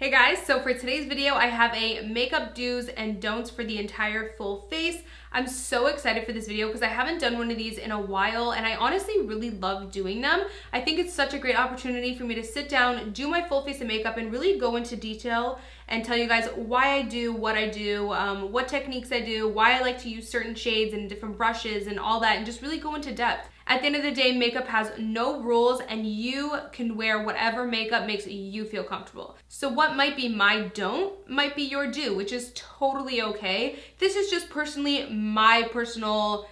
Hey guys, so for today's video, I have a makeup do's and don'ts for the entire full face. I'm so excited for this video because I haven't done one of these in a while and I honestly really love doing them. I think it's such a great opportunity for me to sit down, do my full face of makeup and really go into detail and tell you guys why I do what I do, what techniques I do, why I like to use certain shades and different brushes and all that, and just really go into depth. At the end of the day, makeup has no rules and you can wear whatever makeup makes you feel comfortable. So what might be my don't might be your do, which is totally okay. This is just personally my personal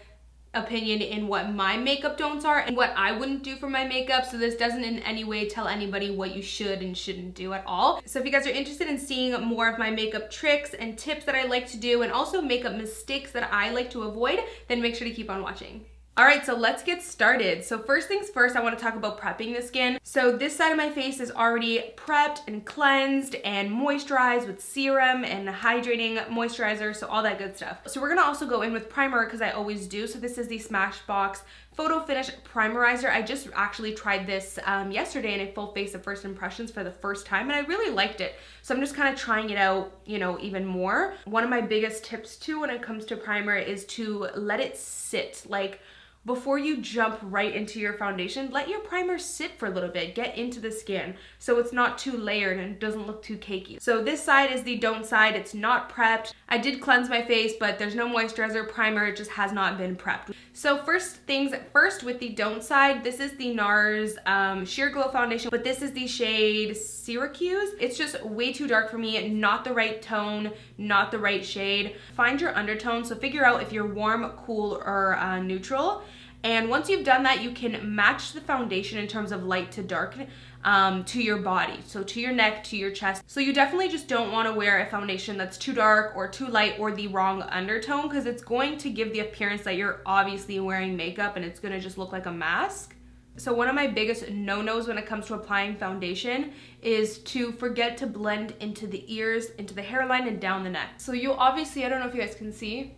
opinion in what my makeup don'ts are and what I wouldn't do for my makeup, so this doesn't in any way tell anybody what you should and shouldn't do at all. So if you guys are interested in seeing more of my makeup tricks and tips that I like to do and also makeup mistakes that I like to avoid, then make sure to keep on watching. All right, so let's get started. So first things first, I want to talk about prepping the skin. So this side of my face is already prepped and cleansed and moisturized with serum and hydrating moisturizer, so all that good stuff. So we're gonna also go in with primer because I always do. So this is the Smashbox Photo Finish Primerizer. I just actually tried this yesterday in a full face of first impressions for the first time and I really liked it. So I'm just kind of trying it out, even more. One of my biggest tips too when it comes to primer is to let it sit. Like, before you jump right into your foundation, let your primer sit for a little bit, get into the skin so it's not too layered and it doesn't look too cakey. So this side is the don't side, it's not prepped. I did cleanse my face, but there's no moisturizer, primer, it just has not been prepped. So first things first with the don't side, this is the NARS Sheer Glow Foundation, but this is the shade Syracuse. It's just way too dark for me, not the right tone, not the right shade. Find your undertone, so figure out if you're warm, cool, or neutral. And once you've done that, you can match the foundation in terms of light to dark to your body. So to your neck, to your chest. So you definitely just don't want to wear a foundation that's too dark or too light or the wrong undertone because it's going to give the appearance that you're obviously wearing makeup and it's going to just look like a mask. So one of my biggest no-nos when it comes to applying foundation is to forget to blend into the ears, into the hairline, and down the neck. So you'll obviously, I don't know if you guys can see,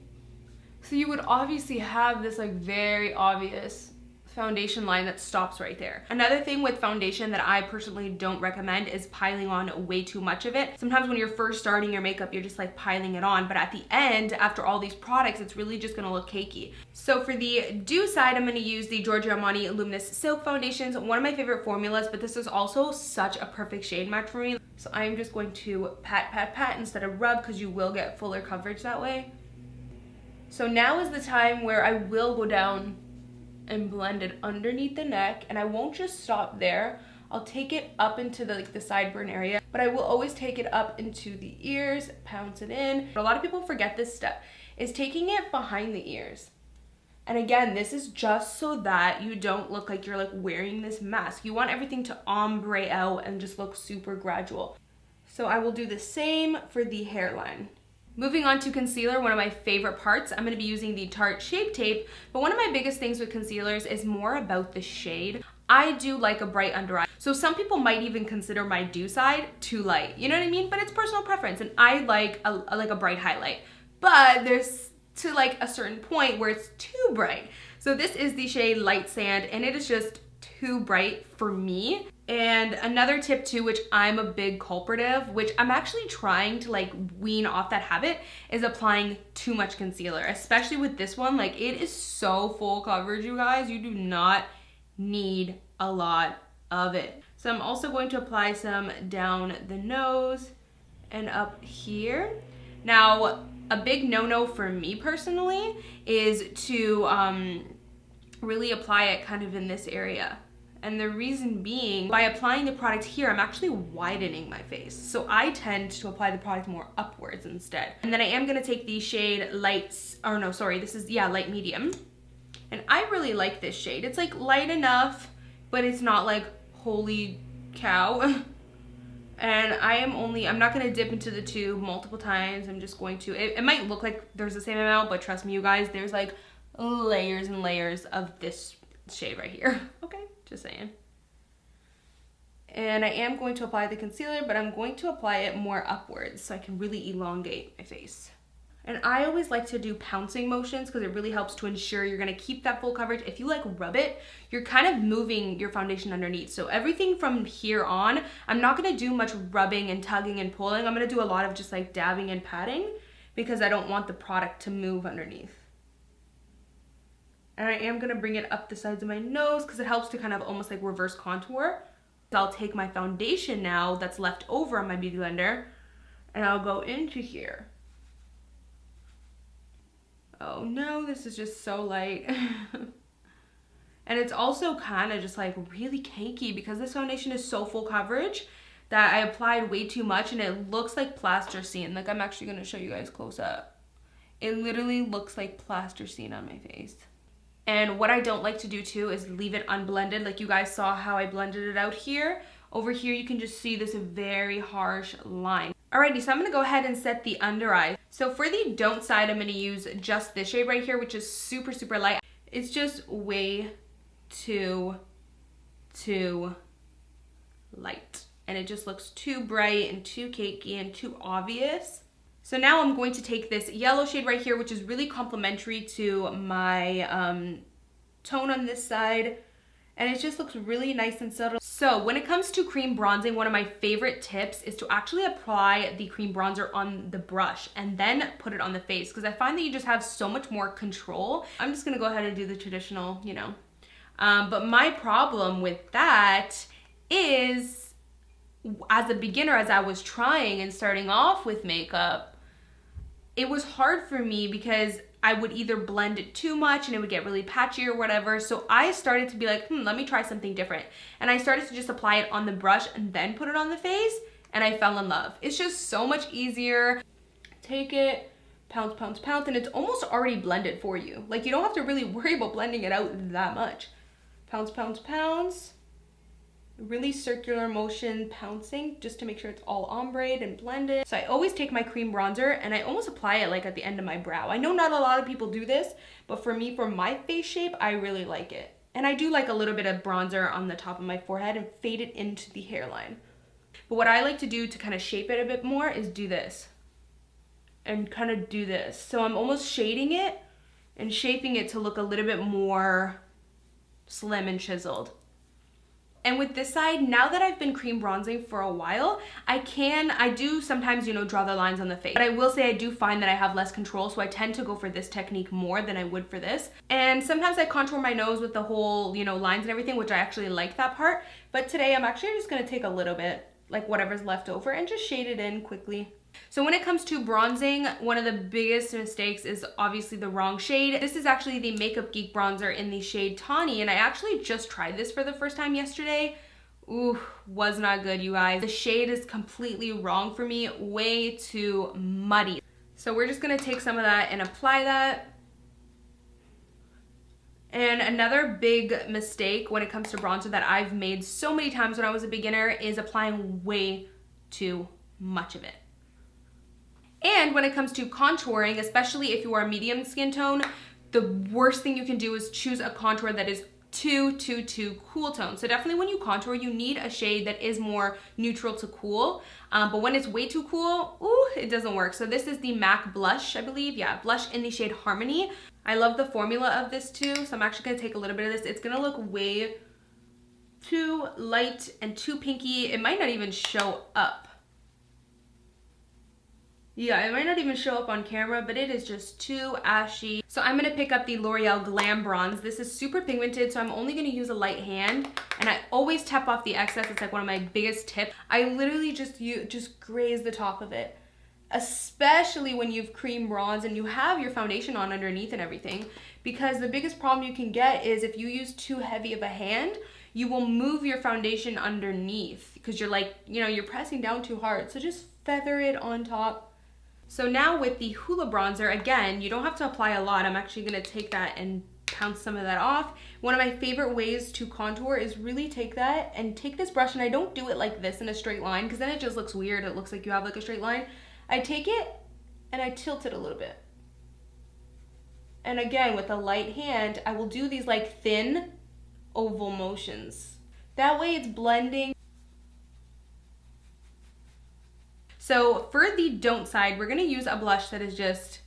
so you would obviously have this like very obvious foundation line that stops right there. Another thing with foundation that I personally don't recommend is piling on way too much of it. Sometimes when you're first starting your makeup, you're just like piling it on, but at the end, after all these products, it's really just gonna look cakey. So for the do side, I'm gonna use the Giorgio Armani Luminous Silk Foundations, one of my favorite formulas, but this is also such a perfect shade match for me. So I'm just going to pat, pat, pat instead of rub because you will get fuller coverage that way. So now is the time where I will go down and blend it underneath the neck, and I won't just stop there. I'll take it up into the sideburn area, but I will always take it up into the ears, pounce it in. A lot of people forget this step, is taking it behind the ears. And again, this is just so that you don't look like you're like wearing this mask. You want everything to ombre out and just look super gradual. So I will do the same for the hairline. Moving on to concealer, one of my favorite parts, I'm going to be using the Tarte Shape Tape, but one of my biggest things with concealers is more about the shade. I do like a bright under eye, so some people might even consider my do side too light, you know what I mean? But it's personal preference, and I like a bright highlight, but there's to like a certain point where it's too bright. So this is the shade Light Sand, and it is just too bright for me. And another tip too, which I'm a big culprit of, which I'm actually trying to like wean off that habit, is applying too much concealer, especially with this one. Like, it is so full coverage, you guys. You do not need a lot of it. So I'm also going to apply some down the nose and up here. Now, a big no-no for me personally is to really apply it kind of in this area. And the reason being, by applying the product here, I'm actually widening my face. So I tend to apply the product more upwards instead. And then I am gonna take the shade light medium. And I really like this shade. It's like light enough, but it's not like holy cow. And I'm not gonna dip into the tube multiple times. I'm just going to, it might look like there's the same amount, but trust me, you guys, there's like layers and layers of this shade right here. Okay. Just saying. And I am going to apply the concealer, but I'm going to apply it more upwards so I can really elongate my face. And I always like to do pouncing motions because it really helps to ensure you're gonna keep that full coverage. If you like rub it, you're kind of moving your foundation underneath. So everything from here on, I'm not gonna do much rubbing and tugging and pulling. I'm gonna do a lot of just like dabbing and patting because I don't want the product to move underneath. And I am gonna bring it up the sides of my nose because it helps to kind of almost like reverse contour. I'll take my foundation now that's left over on my beauty blender and I'll go into here. Oh no, this is just so light. And it's also kind of just like really cakey because this foundation is so full coverage that I applied way too much and it looks like plasticine. Like I'm actually gonna show you guys close up. It literally looks like plasticine on my face. And what I don't like to do too is leave it unblended. Like you guys saw how I blended it out here. Over here you can just see this very harsh line. Alrighty, so I'm gonna go ahead and set the under eye. So for the don't side, I'm gonna use just this shade right here, which is super, super light. It's just way too light. And it just looks too bright and too cakey and too obvious. So now I'm going to take this yellow shade right here, which is really complementary to my tone on this side. And it just looks really nice and subtle. So when it comes to cream bronzing, one of my favorite tips is to actually apply the cream bronzer on the brush and then put it on the face because I find that you just have so much more control. I'm just gonna go ahead and do the traditional, you know. But my problem with that is, as a beginner, as I was trying and starting off with makeup, it was hard for me because I would either blend it too much and it would get really patchy or whatever. So I started to be like, let me try something different. And I started to just apply it on the brush and then put it on the face, and I fell in love. It's just so much easier. Take it, pounce, pounce, pounce, and it's almost already blended for you. Like you don't have to really worry about blending it out that much. Pounce, pounce, pounce. Really circular motion pouncing just to make sure it's all ombre and blended. So I always take my cream bronzer and I almost apply it like at the end of my brow. I know not a lot of people do this, but for me, for my face shape, I really like it. And I do like a little bit of bronzer on the top of my forehead and fade it into the hairline. But what I like to do to kind of shape it a bit more is do this and kind of do this. So I'm almost shading it and shaping it to look a little bit more slim and chiseled. And with this side, now that I've been cream bronzing for a while, I do sometimes, you know, draw the lines on the face. But I will say I do find that I have less control, so I tend to go for this technique more than I would for this. And sometimes I contour my nose with the whole, you know, lines and everything, which I actually like that part. But today I'm actually just gonna take a little bit, like whatever's left over, and just shade it in quickly. So when it comes to bronzing, one of the biggest mistakes is obviously the wrong shade. This is actually the Makeup Geek bronzer in the shade Tawny, and I actually just tried this for the first time yesterday. Ooh, was not good, you guys. The shade is completely wrong for me, way too muddy. So we're just gonna take some of that and apply that. And another big mistake when it comes to bronzer that I've made so many times when I was a beginner is applying way too much of it. And when it comes to contouring, especially if you are a medium skin tone, the worst thing you can do is choose a contour that is too cool tone. So definitely when you contour, you need a shade that is more neutral to cool. But when it's way too cool, ooh, it doesn't work. So this is the MAC blush, I believe. Yeah, blush in the shade Harmony. I love the formula of this too. So I'm actually gonna take a little bit of this. It's gonna look way too light and too pinky. It might not even show up. Yeah, it might not even show up on camera, but it is just too ashy. So I'm gonna pick up the L'Oreal Glam Bronze. This is super pigmented, so I'm only gonna use a light hand, and I always tap off the excess. It's like one of my biggest tips. I literally just graze the top of it, especially when you've cream bronze and you have your foundation on underneath and everything, because the biggest problem you can get is if you use too heavy of a hand, you will move your foundation underneath because you're like, you know, you're pressing down too hard. So just feather it on top. So now with the Hoola bronzer, again, you don't have to apply a lot. I'm actually gonna take that and pounce some of that off. One of my favorite ways to contour is really take that and take this brush, and I don't do it like this in a straight line because then it just looks weird. It looks like you have like a straight line. I take it and I tilt it a little bit. And again, with a light hand, I will do these like thin oval motions. That way it's blending. So for the don't side, we're gonna use a blush that is just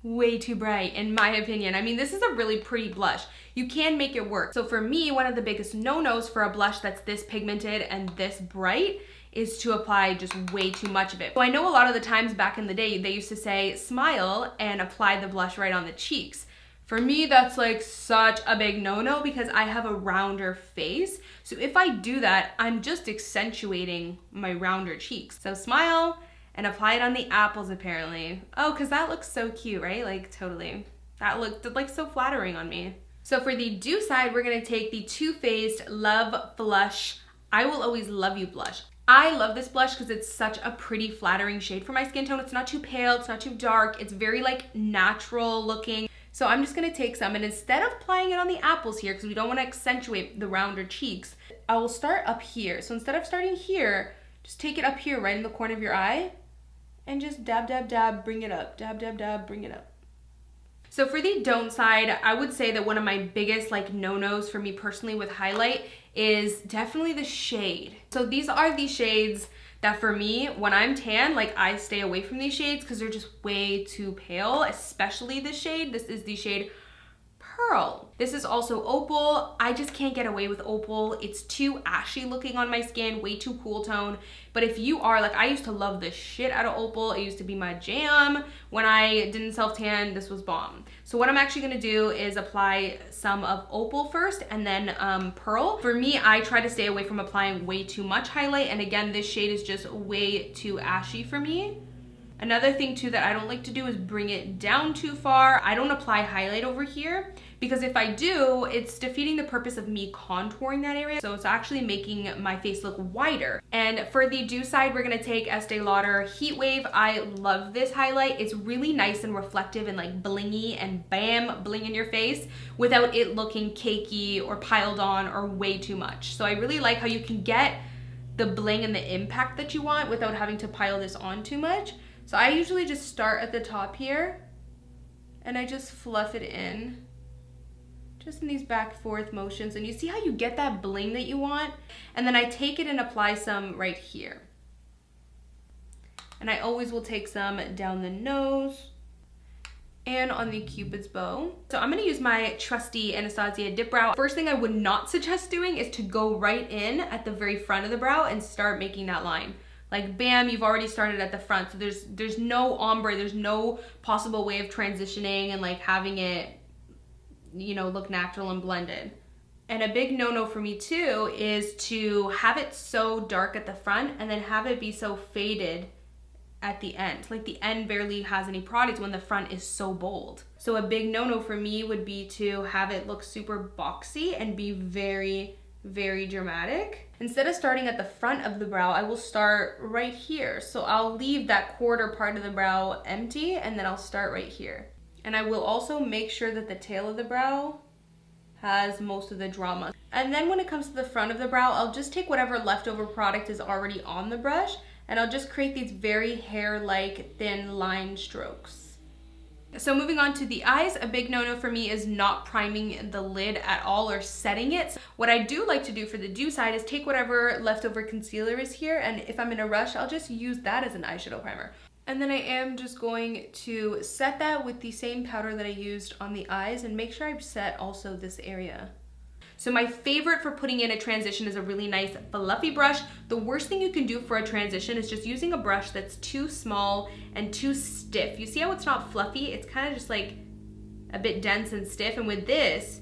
way too bright in my opinion. I mean, this is a really pretty blush. You can make it work. So for me, one of the biggest no-nos for a blush that's this pigmented and this bright is to apply just way too much of it. So I know a lot of the times back in the day, they used to say smile and apply the blush right on the cheeks. For me, that's like such a big no-no because I have a rounder face. So if I do that, I'm just accentuating my rounder cheeks. So smile and apply it on the apples apparently. Oh, because that looks so cute, right? Like totally. That looked like so flattering on me. So for the do side, we're gonna take the Too Faced Love Flush I Will Always Love You blush. I love this blush because it's such a pretty flattering shade for my skin tone. It's not too pale, it's not too dark. It's very like natural looking. So I'm just gonna take some and instead of applying it on the apples here, because we don't wanna accentuate the rounder cheeks, I will start up here. So instead of starting here, just take it up here right in the corner of your eye and just dab, dab, dab, bring it up. Dab, dab, dab, bring it up. So for the don't side, I would say that one of my biggest like no-nos for me personally with highlight is definitely the shade. So these are the shades that for me, when I'm tan, like I stay away from these shades because they're just way too pale, especially this shade. This is the shade Pearl. This is also Opal. I just can't get away with Opal. It's too ashy looking on my skin, way too cool tone. But if you are, like I used to love the shit out of Opal. It used to be my jam. When I didn't self-tan, this was bomb. So what I'm actually gonna do is apply some of Opal first and then Pearl. For me, I try to stay away from applying way too much highlight. And again, this shade is just way too ashy for me. Another thing too that I don't like to do is bring it down too far. I don't apply highlight over here because if I do, it's defeating the purpose of me contouring that area. So it's actually making my face look wider. And for the do side, we're gonna take Estee Lauder Heat Wave. I love this highlight. It's really nice and reflective and like blingy and bam, bling in your face without it looking cakey or piled on or way too much. So I really like how you can get the bling and the impact that you want without having to pile this on too much. So I usually just start at the top here and I just fluff it in, just in these back forth motions. And you see how you get that bling that you want? And then I take it and apply some right here. And I always will take some down the nose and on the Cupid's bow. So I'm gonna use my trusty Anastasia dip brow. First thing I would not suggest doing is to go right in at the very front of the brow and start making that line. Like bam, you've already started at the front. So there's no ombre, there's no possible way of transitioning and like having it, you know, look natural and blended. And a big no-no for me too is to have it so dark at the front and then have it be so faded at the end. Like the end barely has any product when the front is so bold. So a big no-no for me would be to have it look super boxy and be very, very dramatic. Instead of starting at the front of the brow, I will start right here. So I'll leave that quarter part of the brow empty and then I'll start right here. And I will also make sure that the tail of the brow has most of the drama. And then when it comes to the front of the brow, I'll just take whatever leftover product is already on the brush and I'll just create these very hair-like thin line strokes. So moving on to the eyes, a big no-no for me is not priming the lid at all or setting it. What I do like to do for the do side is take whatever leftover concealer is here, and if I'm in a rush, I'll just use that as an eyeshadow primer. And then I am just going to set that with the same powder that I used on the eyes and make sure I set also this area. So my favorite for putting in a transition is a really nice fluffy brush. The worst thing you can do for a transition is just using a brush that's too small and too stiff. You see how it's not fluffy? It's kind of just like a bit dense and stiff. And with this,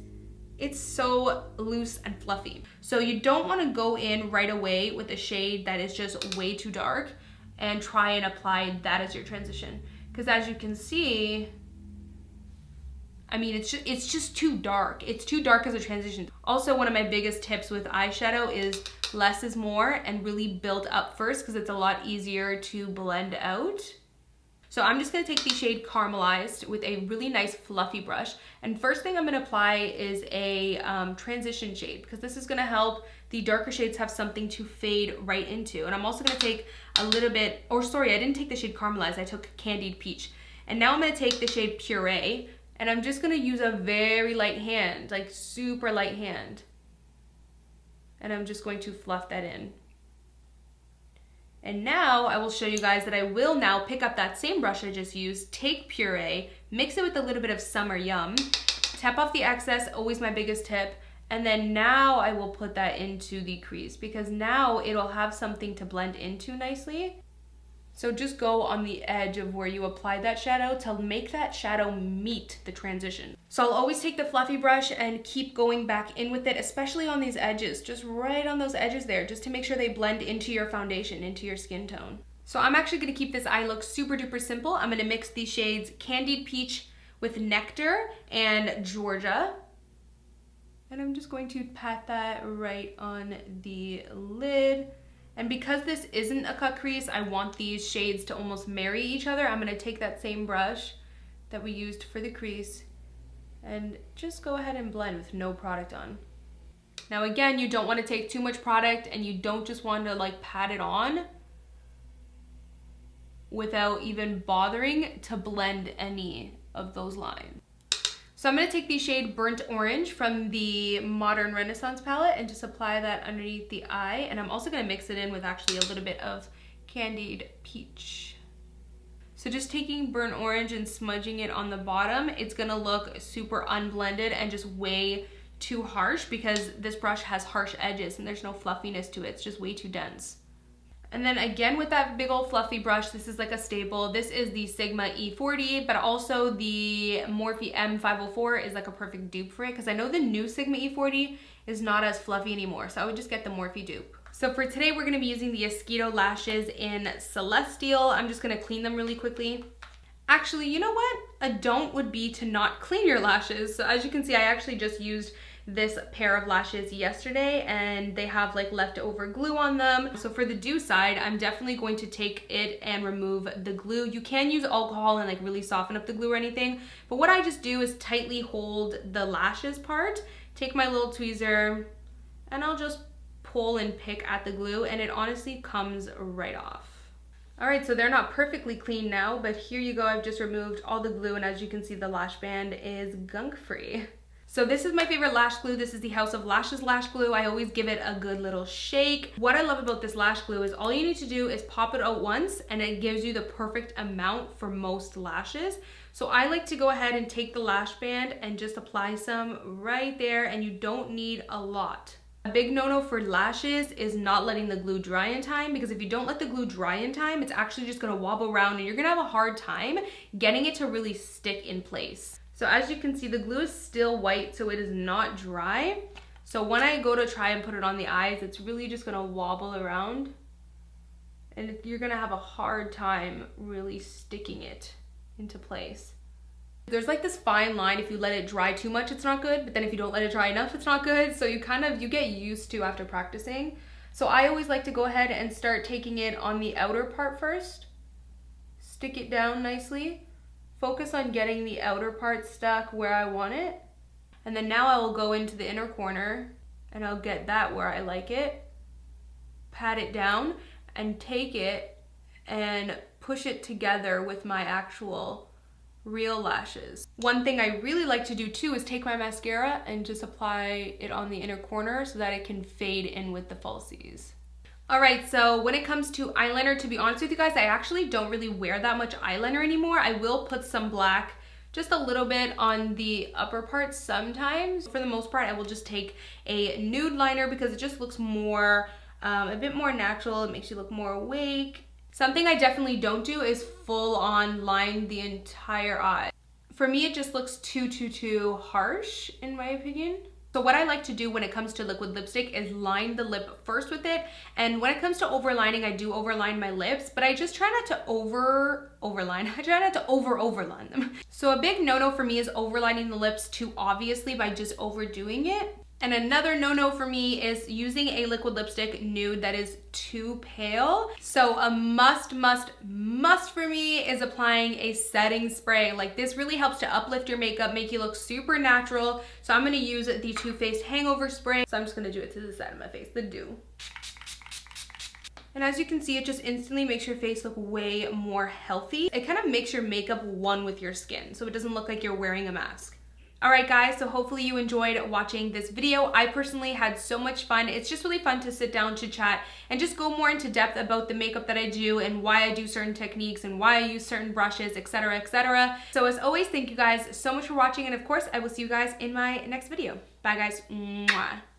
it's so loose and fluffy. So you don't want to go in right away with a shade that is just way too dark and try and apply that as your transition. Because as you can see, I mean, it's just too dark. It's too dark as a transition. Also, one of my biggest tips with eyeshadow is less is more and really build up first because it's a lot easier to blend out. So I'm just gonna take the shade Caramelized with a really nice fluffy brush. And first thing I'm gonna apply is a transition shade because this is gonna help the darker shades have something to fade right into. And I'm also gonna take a little bit, or sorry, I didn't take the shade Caramelized, I took Candied Peach. And now I'm gonna take the shade Puree, and I'm just gonna use a very light hand, like super light hand. And I'm just going to fluff that in. And now I will show you guys that I will now pick up that same brush I just used, take puree, mix it with a little bit of Summer Yum, tap off the excess, always my biggest tip, and then now I will put that into the crease because now it'll have something to blend into nicely. So just go on the edge of where you applied that shadow to make that shadow meet the transition. So I'll always take the fluffy brush and keep going back in with it, especially on these edges, just right on those edges there, just to make sure they blend into your foundation, into your skin tone. So I'm actually gonna keep this eye look super duper simple. I'm gonna mix these shades Candied Peach with Nectar and Georgia. And I'm just going to pat that right on the lid. And because this isn't a cut crease, I want these shades to almost marry each other. I'm gonna take that same brush that we used for the crease and just go ahead and blend with no product on. Now again, you don't wanna take too much product and you don't just want to like pat it on without even bothering to blend any of those lines. So I'm gonna take the shade Burnt Orange from the Modern Renaissance palette and just apply that underneath the eye. And I'm also gonna mix it in with actually a little bit of Candied Peach. So just taking Burnt Orange and smudging it on the bottom, it's gonna look super unblended and just way too harsh because this brush has harsh edges and there's no fluffiness to it. It's just way too dense. And then again with that big old fluffy brush, this is like a staple. This is the Sigma E40, but also the Morphe M504 is like a perfect dupe for it because I know the new Sigma E40 is not as fluffy anymore. So I would just get the Morphe dupe. So for today, we're gonna be using the Esquito lashes in Celestial. I'm just gonna clean them really quickly. Actually, you know what? A don't would be to not clean your lashes. So as you can see, I actually just used this pair of lashes yesterday and they have like leftover glue on them. So for the do side, I'm definitely going to take it and remove the glue. You can use alcohol and like really soften up the glue or anything, but what I just do is tightly hold the lashes part, take my little tweezer, and I'll just pull and pick at the glue and it honestly comes right off. All right, so they're not perfectly clean now, but here you go. I've just removed all the glue and as you can see, the lash band is gunk free. So this is my favorite lash glue. This is the House of Lashes lash glue. I always give it a good little shake. What I love about this lash glue is all you need to do is pop it out once and it gives you the perfect amount for most lashes. So I like to go ahead and take the lash band and just apply some right there and you don't need a lot. A big no-no for lashes is not letting the glue dry in time because if you don't let the glue dry in time, it's actually just gonna wobble around and you're gonna have a hard time getting it to really stick in place. So as you can see, the glue is still white, so it is not dry. So when I go to try and put it on the eyes, it's really just gonna wobble around and you're gonna have a hard time really sticking it into place. There's like this fine line. If you let it dry too much, it's not good, but then if you don't let it dry enough, it's not good. So you get used to after practicing. So I always like to go ahead and start taking it on the outer part first, stick it down nicely. Focus on getting the outer part stuck where I want it. And then now I will go into the inner corner and I'll get that where I like it. Pat it down and take it and push it together with my actual real lashes. One thing I really like to do too is take my mascara and just apply it on the inner corner so that it can fade in with the falsies. All right, so when it comes to eyeliner, to be honest with you guys, I actually don't really wear that much eyeliner anymore. I will put some black, just a little bit on the upper part sometimes. For the most part, I will just take a nude liner because it just looks more, a bit more natural. It makes you look more awake. Something I definitely don't do is full on line the entire eye. For me, it just looks too harsh in my opinion. So what I like to do when it comes to liquid lipstick is line the lip first with it. And when it comes to overlining, I do overline my lips, but I just try not to overline. I try not to overline them. So a big no-no for me is overlining the lips too obviously by just overdoing it. And another no-no for me is using a liquid lipstick nude that is too pale. So a must for me is applying a setting spray. Like this really helps to uplift your makeup, make you look super natural. So I'm gonna use the Too Faced Hangover Spray. So I'm just gonna do it to the side of my face, the dew. And as you can see, it just instantly makes your face look way more healthy. It kind of makes your makeup one with your skin, so it doesn't look like you're wearing a mask. Alright guys, so hopefully you enjoyed watching this video. I personally had so much fun. It's just really fun to sit down, chit chat, and just go more into depth about the makeup that I do and why I do certain techniques and why I use certain brushes, etc, etc. So as always, thank you guys so much for watching, and of course I will see you guys in my next video. Bye guys. Mwah.